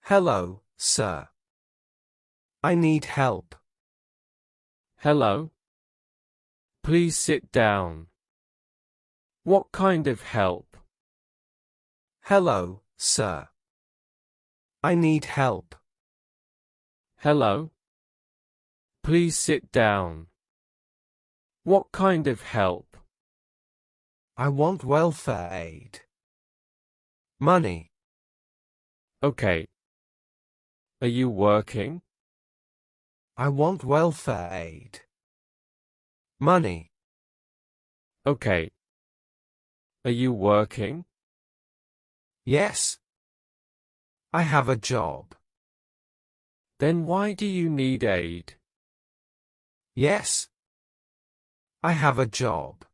Hello, sir. I need help. Hello. Please sit down. What kind of help? Hello, sir. I need help. Hello. Please sit down. What kind of help? I want welfare aid. Money. Okay. Are you working? I want welfare aid. Money. Okay. Are you working? Yes. I have a job. Then why do you need aid? Yes. I have a job.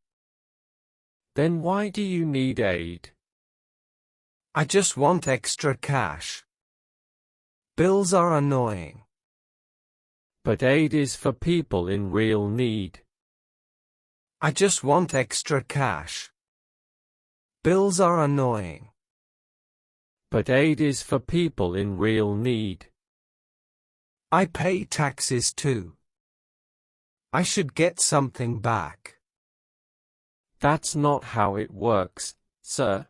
Then why do you need aid? I just want extra cash. Bills are annoying. But aid is for people in real need. I just want extra cash. Bills are annoying. But aid is for people in real need. I pay taxes too. I should get something back. That's not how it works, sir.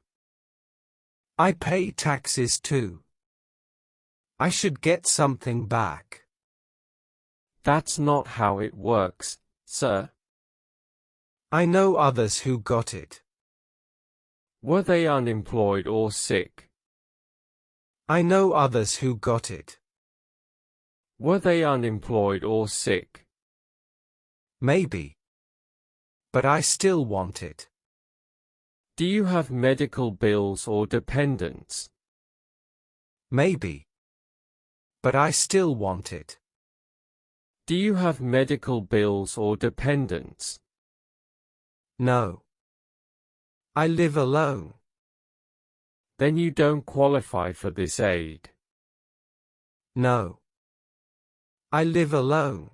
I pay taxes too. I should get something back. That's not how it works, sir. I know others who got it. Were they unemployed or sick? I know others who got it. Were they unemployed or sick? Maybe. But I still want it. Do you have medical bills or dependents? Maybe. But I still want it. Do you have medical bills or dependents? No. I live alone. Then you don't qualify for this aid. No. I live alone.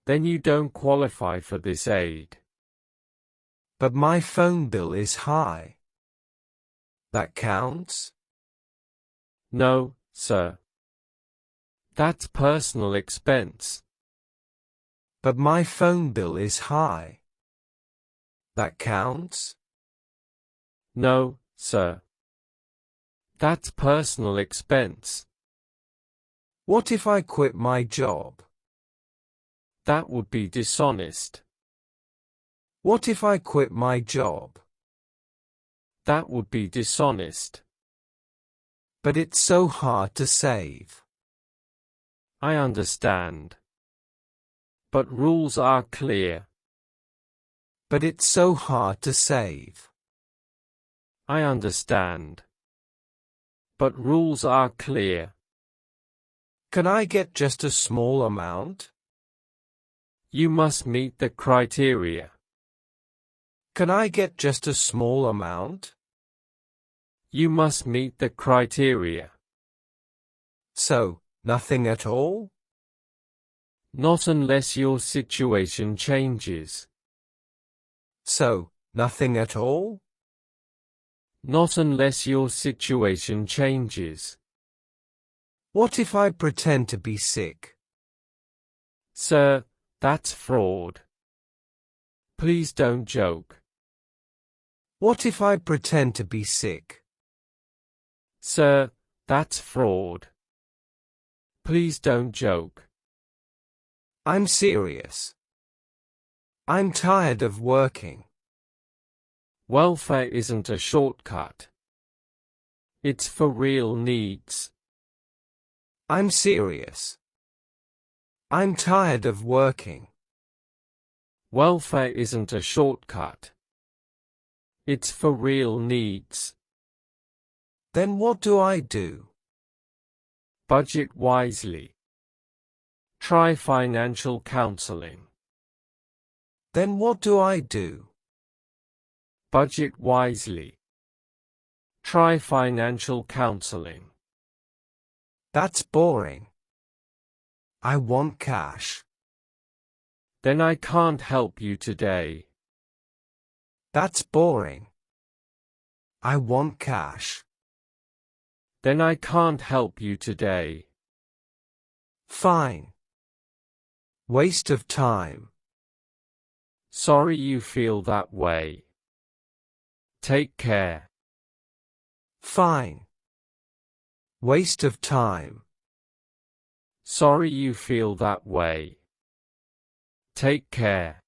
Then you don't qualify for this aid. But my phone bill is high. That counts? No, sir. That's personal expense. But my phone bill is high. That counts? No, sir. That's personal expense. What if I quit my job? That would be dishonest. What if I quit my job? That would be dishonest. But it's so hard to save. I understand. But rules are clear. But it's so hard to save. I understand. But rules are clear. Can I get just a small amount? You must meet the criteria. Can I get just a small amount? You must meet the criteria. So, nothing at all? Not unless your situation changes. So, nothing at all? Not unless your situation changes. What if I pretend to be sick? Sir, that's fraud. Please don't joke. What if I pretend to be sick? Sir, that's fraud. Please don't joke. I'm serious. I'm tired of working. Welfare isn't a shortcut. It's for real needs. I'm serious. I'm tired of working. Welfare isn't a shortcut. It's for real needs. Then what do I do? Budget wisely. Try financial counseling. Then what do I do? Budget wisely. Try financial counseling. That's boring. I want cash. Then I can't help you today. That's boring. I want cash. Then I can't help you today. Fine. Waste of time. Sorry you feel that way. Take care. Fine. Waste of time. Sorry you feel that way. Take care.